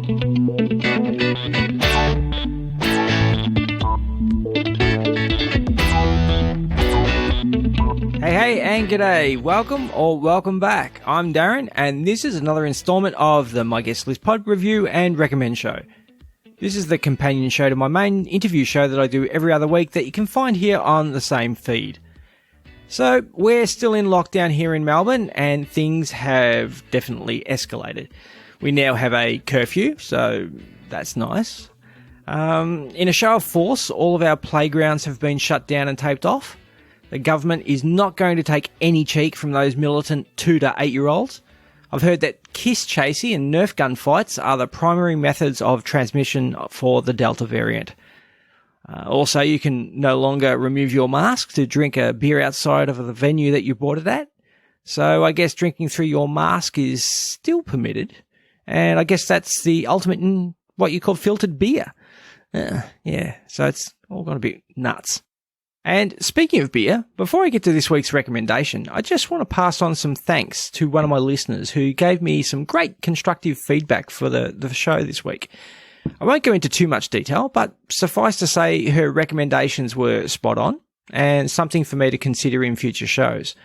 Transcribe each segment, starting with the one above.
Hey, and g'day. Welcome back. I'm Darren, and this is another installment of the My Guest List Pod Review and Recommend Show. This is the companion show to my main interview show that I do every other week that you can find here on the same feed. So, we're still in lockdown here in Melbourne, and things have definitely escalated. We now have a curfew, so that's nice. In a show of force, all of our playgrounds have been shut down and taped off. The government is not going to take any cheek from those militant 2 to 8 year olds. I've heard that kiss chasing and Nerf gun fights are the primary methods of transmission for the Delta variant. Also, you can no longer remove your mask to drink a beer outside of the venue that you bought it at. So I guess drinking through your mask is still permitted. And I guess that's the ultimate in what you call filtered beer. So it's all gone a bit nuts. And speaking of beer, before I get to this week's recommendation, I just want to pass on some thanks to one of my listeners who gave me some great constructive feedback for the show this week. I won't go into too much detail, but suffice to say her recommendations were spot on and something for me to consider in future shows.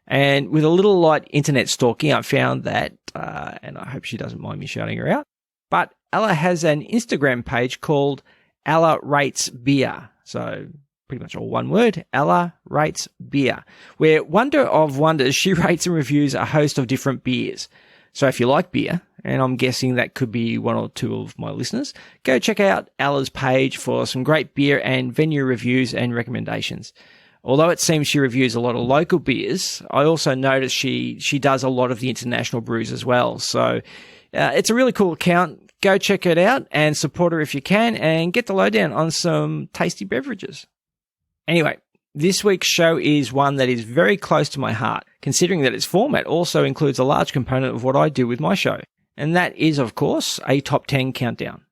And with a little light internet stalking, I found that, and I hope she doesn't mind me shouting her out, but Ella has an Instagram page called Ella Rates Beer. So pretty much all one word, Ella Rates Beer, where wonder of wonders, she rates and reviews a host of different beers. So if you like beer, and I'm guessing that could be one or two of my listeners, go check out Ella's page for some great beer and venue reviews and recommendations. Although it seems she reviews a lot of local beers, I also noticed she does a lot of the international brews as well. So it's a really cool account. Go check it out and support her if you can and get the lowdown on some tasty beverages. Anyway, this week's show is one that is very close to my heart, considering that its format also includes a large component of what I do with my show. And that is, of course, a top 10 countdown.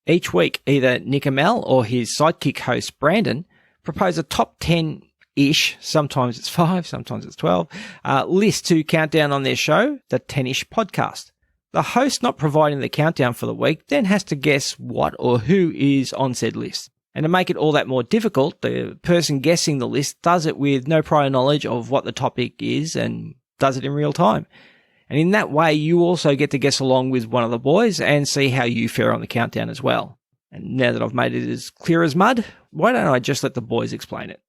Each week, either Nick Amell or his sidekick host, Brandon, propose a top 10-ish, sometimes it's 5, sometimes it's 12, list to count down on their show, the 10-ish podcast. The host not providing the countdown for the week then has to guess what or who is on said list. And to make it all that more difficult, the person guessing the list does it with no prior knowledge of what the topic is and does it in real time. And in that way, you also get to guess along with one of the boys and see how you fare on the countdown as well. And now that I've made it as clear as mud, why don't I just let the boys explain it?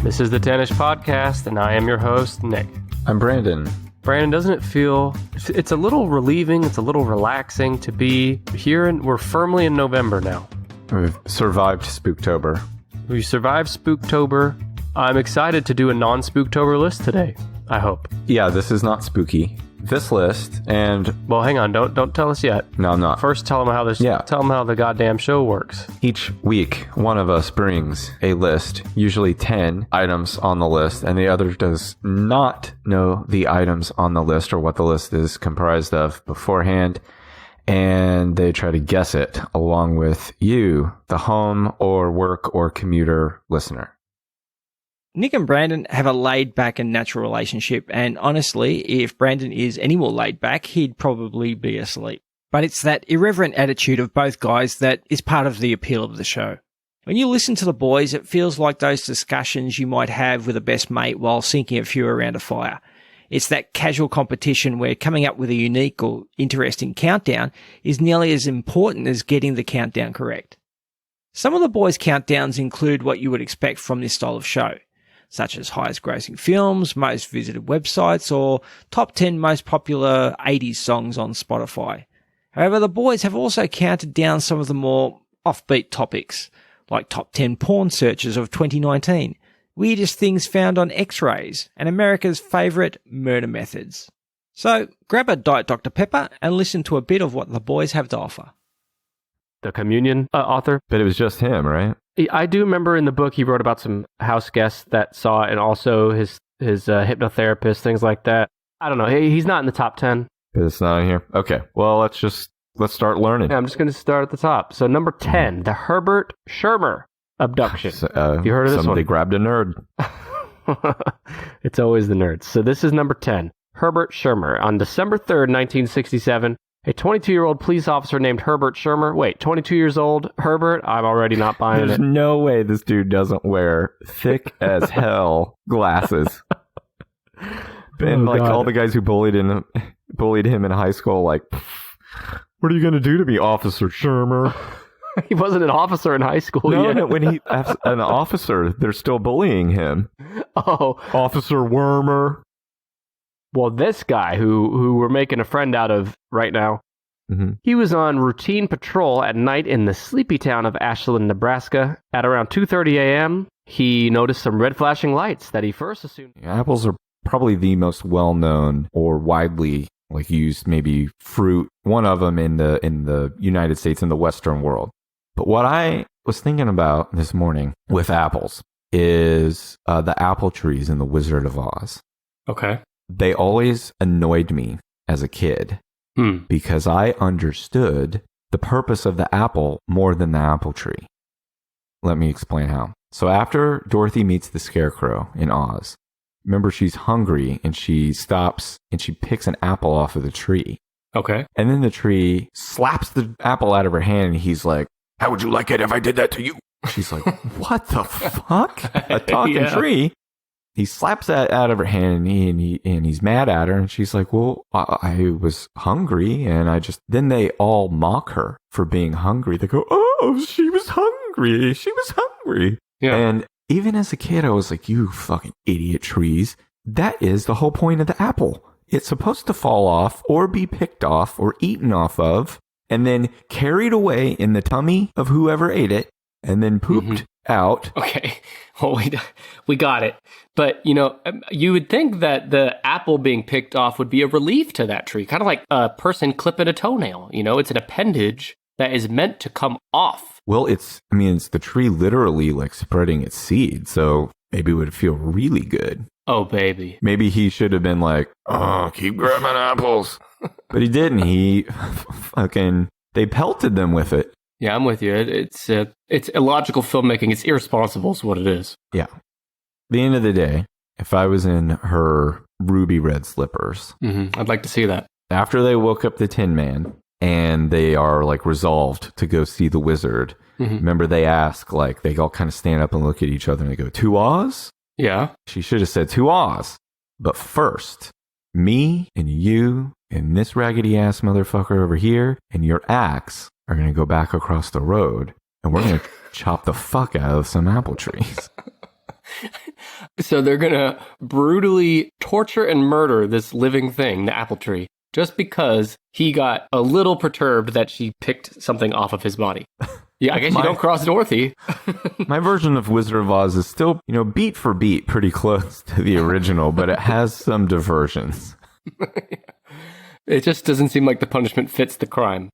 This is the 10-ish podcast, and I am your host, Nick. I'm Brandon. Brandon, doesn't it feel, it's a little relieving, it's a little relaxing to be here, and we're firmly in November now. We've survived Spooktober. We survived Spooktober. I'm excited to do a non-Spooktober list today, I hope. Yeah, this is not spooky. This list, and... Well, hang on, don't tell us yet. No, I'm not. First, tell them how the goddamn show works. Each week, one of us brings a list, usually 10 items on the list, and the other does not know the items on the list or what the list is comprised of beforehand, and they try to guess it along with you, the home or work or commuter listener. Nick and Brandon have a laid-back and natural relationship, and honestly, if Brandon is any more laid-back, he'd probably be asleep. But it's that irreverent attitude of both guys that is part of the appeal of the show. When you listen to the boys, it feels like those discussions you might have with a best mate while sinking a few around a fire. It's that casual competition where coming up with a unique or interesting countdown is nearly as important as getting the countdown correct. Some of the boys' countdowns include what you would expect from this style of show, such as highest grossing films, most visited websites, or top 10 most popular 80s songs on Spotify. However, the boys have also counted down some of the more offbeat topics, like top 10 porn searches of 2019, weirdest things found on X-rays, and America's favourite murder methods. So grab a Diet Dr. Pepper and listen to a bit of what the boys have to offer. The Communion author. But it was just him, right? I do remember in the book he wrote about some house guests that saw it, and also his hypnotherapist, things like that. I don't know. He's not in the top 10. But it's not in here. Okay. Well, let's just Let's start learning. I'm just going to start at the top. So number 10, the Herbert Schirmer abduction. You heard of this one? Somebody grabbed a nerd. It's always the nerds. So this is number 10, Herbert Schirmer. On December 3rd, 1967, a 22-year-old police officer named Herbert Schirmer. Wait, 22 years old, Herbert? I'm already not buying There's it. no way this dude doesn't wear thick as hell glasses. And God. all the guys who bullied him in high school, like, what are you going to do to me, Officer Schirmer? He wasn't an officer in high school No, yet. no, when he's an officer, they're still bullying him. Oh, Officer Wormer. well, this guy who we're making a friend out of right now, he was on routine patrol at night in the sleepy town of Ashland, Nebraska. At around 2:30 a.m., he noticed some red flashing lights that he first assumed... Apples are probably the most well-known or widely used maybe fruit, one of them in the United States, in the Western world. But what I was thinking about this morning with apples is the apple trees in The Wizard of Oz. Okay. They always annoyed me as a kid because I understood the purpose of the apple more than the apple tree. Let me explain how. So after Dorothy meets the Scarecrow in Oz, remember she's hungry and she stops and she picks an apple off of the tree. Okay. And then the tree slaps the apple out of her hand and he's like, how would you like it if I did that to you? She's like, what the fuck? A talking tree? He slaps that out of her hand and he's mad at her. And she's like, well, I was hungry. And then they all mock her for being hungry. They go, oh, she was hungry. She was hungry. Yeah. And even as a kid, I was like, you fucking idiot trees. That is the whole point of the apple. It's supposed to fall off or be picked off or eaten off of and then carried away in the tummy of whoever ate it and then pooped out. Okay. Well, we got it. But, you would think that the apple being picked off would be a relief to that tree. Kind of like a person clipping a toenail. It's an appendage that is meant to come off. Well, it's the tree literally spreading its seed. So maybe it would feel really good. Oh, baby. Maybe he should have been like, oh, keep grabbing apples. But he didn't. They pelted them with it. Yeah, I'm with you. It's illogical filmmaking. It's irresponsible is what it is. Yeah. At the end of the day, if I was in her ruby red slippers, I'd like to see that. After they woke up the Tin Man and they are resolved to go see the wizard, remember they ask, they all kind of stand up and look at each other and they go, to Oz? Yeah. She should have said to Oz. But first, me and you and this raggedy ass motherfucker over here and your axe are going to go back across the road and we're going to chop the fuck out of some apple trees. So they're going to brutally torture and murder this living thing, the apple tree, just because he got a little perturbed that she picked something off of his body. Yeah, I guess you don't cross Dorothy. My version of Wizard of Oz is still, beat for beat, pretty close to the original, but it has some diversions. It just doesn't seem like the punishment fits the crime.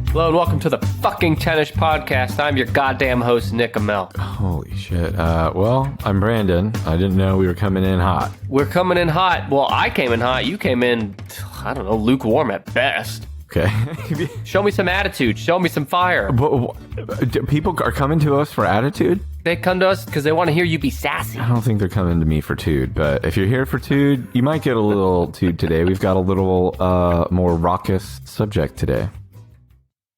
Hello and welcome to the fucking Tennis Podcast. I'm your goddamn host, Nick Amell. Holy shit. Well, I'm Brandon. I didn't know we were coming in hot. We're coming in hot. Well, I came in hot. You came in, I don't know, lukewarm at best. Okay. Show me some attitude. Show me some fire. People are coming to us for attitude? They come to us because they want to hear you be sassy. I don't think they're coming to me for Tude, but if you're here for Tude, you might get a little Tude today. We've got a little more raucous subject today.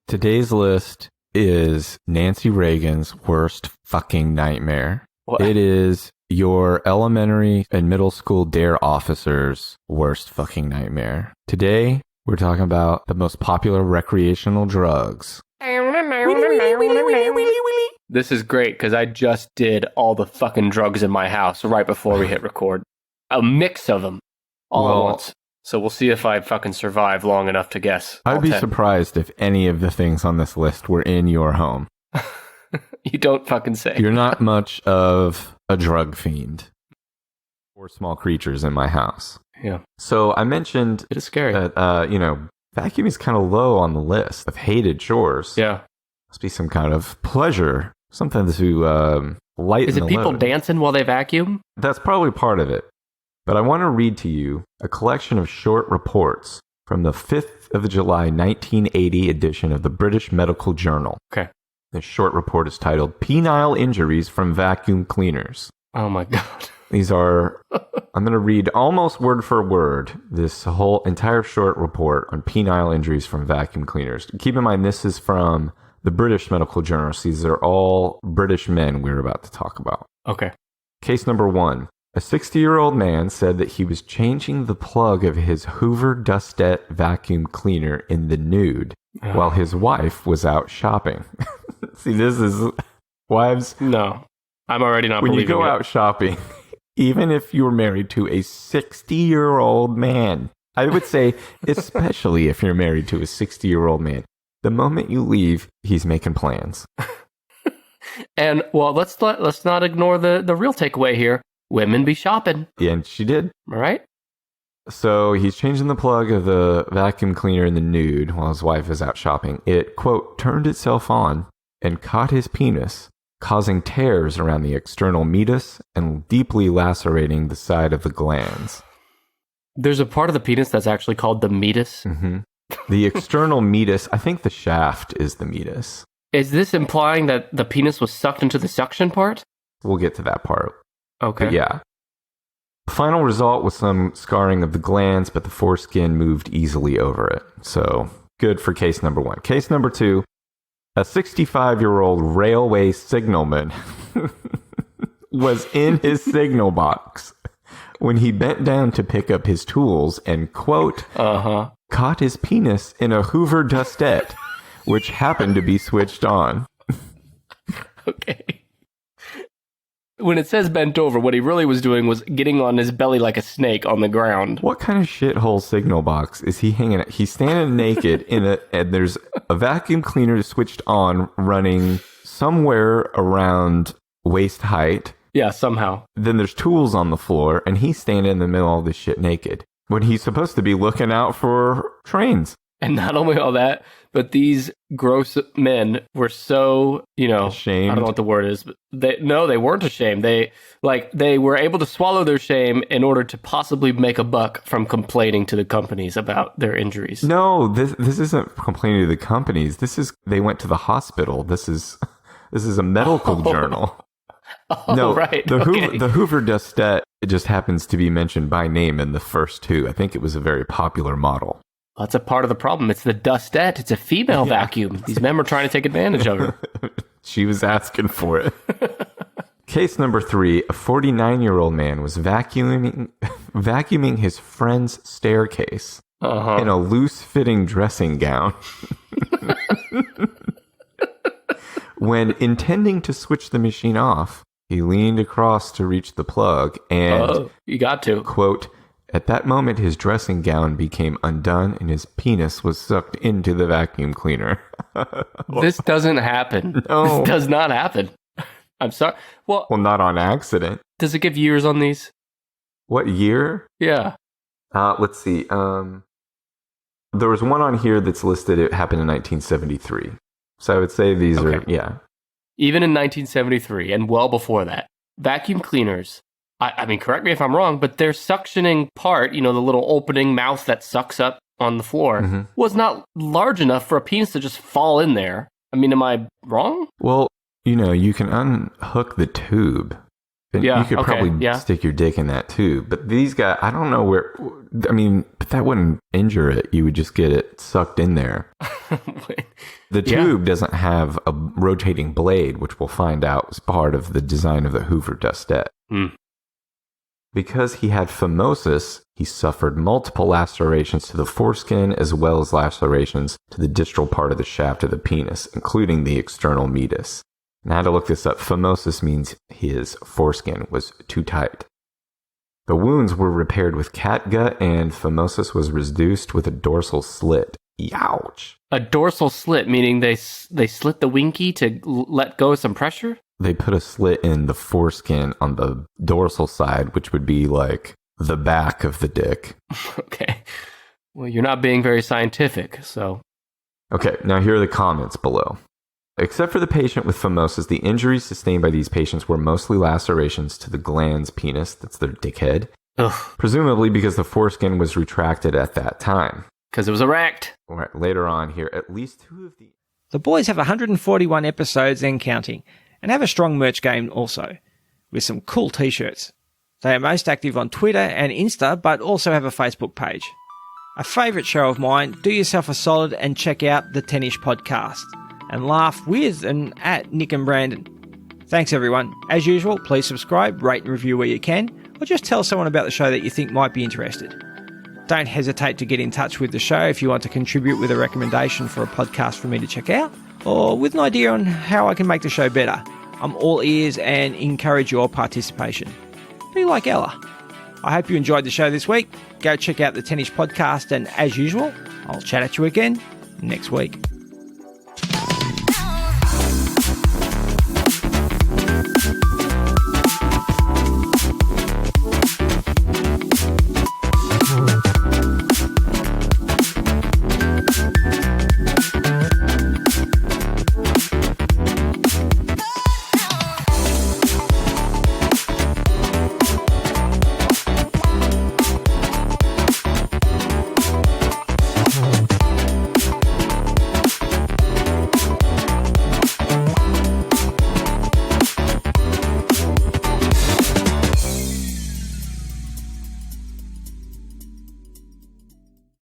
Today's list is Nancy Reagan's worst fucking nightmare. What? It is your elementary and middle school DARE officers' worst fucking nightmare. Today, we're talking about the most popular recreational drugs. This is great because I just did all the fucking drugs in my house right before we hit record. A mix of them all at once. So we'll see if I fucking survive long enough to guess. I'd be surprised if any of the things on this list were in your home. You don't fucking say. You're not much of a drug fiend. Or small creatures in my house. Yeah. So I mentioned it is scary that, vacuuming is kind of low on the list of hated chores. Yeah. Must be some kind of pleasure, something to lighten Is it the people load. dancing while they vacuum? That's probably part of it. But I want to read to you a collection of short reports from the 5th of July, 1980 edition of the British Medical Journal. Okay. This short report is titled Penile Injuries from Vacuum Cleaners. Oh my God. These are, I'm going to read almost word for word this whole entire short report on penile injuries from vacuum cleaners. Keep in mind, this is from the British Medical Journal. So these are all British men we're about to talk about. Okay. Case number 1. A 60-year-old man said that he was changing the plug of his Hoover Dustette vacuum cleaner in the nude while his wife was out shopping. See, this is wives. No, I'm already not when believing you go it. out shopping, even if you're married to a 60-year-old man, I would say, especially if you're married to a 60-year-old man, the moment you leave, he's making plans. And, well, let's not ignore the real takeaway here. Women be shopping. Yeah, and she did. All right. So he's changing the plug of the vacuum cleaner in the nude while his wife is out shopping. It, quote, turned itself on and caught his penis, causing tears around the external meatus and deeply lacerating the side of the glands. There's a part of the penis that's actually called the meatus. Mm-hmm. The external meatus, I think the shaft is the meatus. Is this implying that the penis was sucked into the suction part? We'll get to that part. Okay. But yeah. The final result was some scarring of the glands, but the foreskin moved easily over it. So good for case number 1. Case number 2, a 65-year-old railway signalman was in his signal box when he bent down to pick up his tools and, quote, caught his penis in a Hoover Dustette, which happened to be switched on. Okay. When it says bent over, what he really was doing was getting on his belly like a snake on the ground. What kind of shithole signal box is he hanging at? He's standing naked and there's a vacuum cleaner switched on running somewhere around waist height. Yeah, somehow. Then there's tools on the floor and he's standing in the middle of all this shit naked when he's supposed to be looking out for trains. And not only all that, but these gross men were so, ashamed. I don't know what the word is, but they weren't ashamed. They were able to swallow their shame in order to possibly make a buck from complaining to the companies about their injuries. No, this isn't complaining to the companies. They went to the hospital. This is a medical journal. Oh, no, right. The Hoover Dustette, it just happens to be mentioned by name in the first 2. I think it was a very popular model. That's a part of the problem. It's the Dustette. It's a female vacuum. These men were trying to take advantage of her. She was asking for it. Case number 3, a 49-year-old man was vacuuming his friend's staircase in a loose-fitting dressing gown. When intending to switch the machine off, he leaned across to reach the plug and, you got to. quote, at that moment, his dressing gown became undone and his penis was sucked into the vacuum cleaner. This doesn't happen. No. This does not happen. I'm sorry. Well, not on accident. Does it give years on these? What year? Yeah. Let's see. There was one on here that's listed. It happened in 1973. So I would say these are, yeah. Even in 1973 and well before that, vacuum cleaners, I mean, correct me if I'm wrong, but their suctioning part, the little opening mouth that sucks up on the floor, was not large enough for a penis to just fall in there. I mean, am I wrong? Well, you can unhook the tube. And you could probably stick your dick in that tube. But these guys, I don't know where, but that wouldn't injure it. You would just get it sucked in there. The tube doesn't have a rotating blade, which we'll find out was part of the design of the Hoover Dustette. Because he had phimosis, he suffered multiple lacerations to the foreskin as well as lacerations to the distal part of the shaft of the penis, including the external meatus. And I had to look this up. Phimosis means his foreskin was too tight. The wounds were repaired with catgut, and phimosis was reduced with a dorsal slit. Ouch. A dorsal slit, meaning they slit the winky to let go of some pressure? They put a slit in the foreskin on the dorsal side, which would be like the back of the dick. Okay. Well, you're not being very scientific, so. Okay, now here are the comments below. Except for the patient with phimosis, the injuries sustained by these patients were mostly lacerations to the glans penis, that's their dickhead, presumably because the foreskin was retracted at that time. Because it was erect. Right, later on here, at least 2 of the... The boys have 141 episodes and counting, and have a strong merch game also, with some cool t-shirts. They are most active on Twitter and Insta, but also have a Facebook page. A favourite show of mine, do yourself a solid and check out the 10ish podcast, and laugh with and at Nick and Brandon. Thanks everyone. As usual, please subscribe, rate and review where you can, or just tell someone about the show that you think might be interested. Don't hesitate to get in touch with the show if you want to contribute with a recommendation for a podcast for me to check out, or with an idea on how I can make the show better. I'm all ears and encourage your participation. Be like Ella. I hope you enjoyed the show this week. Go check out the 10ish podcast, and as usual, I'll chat at you again next week.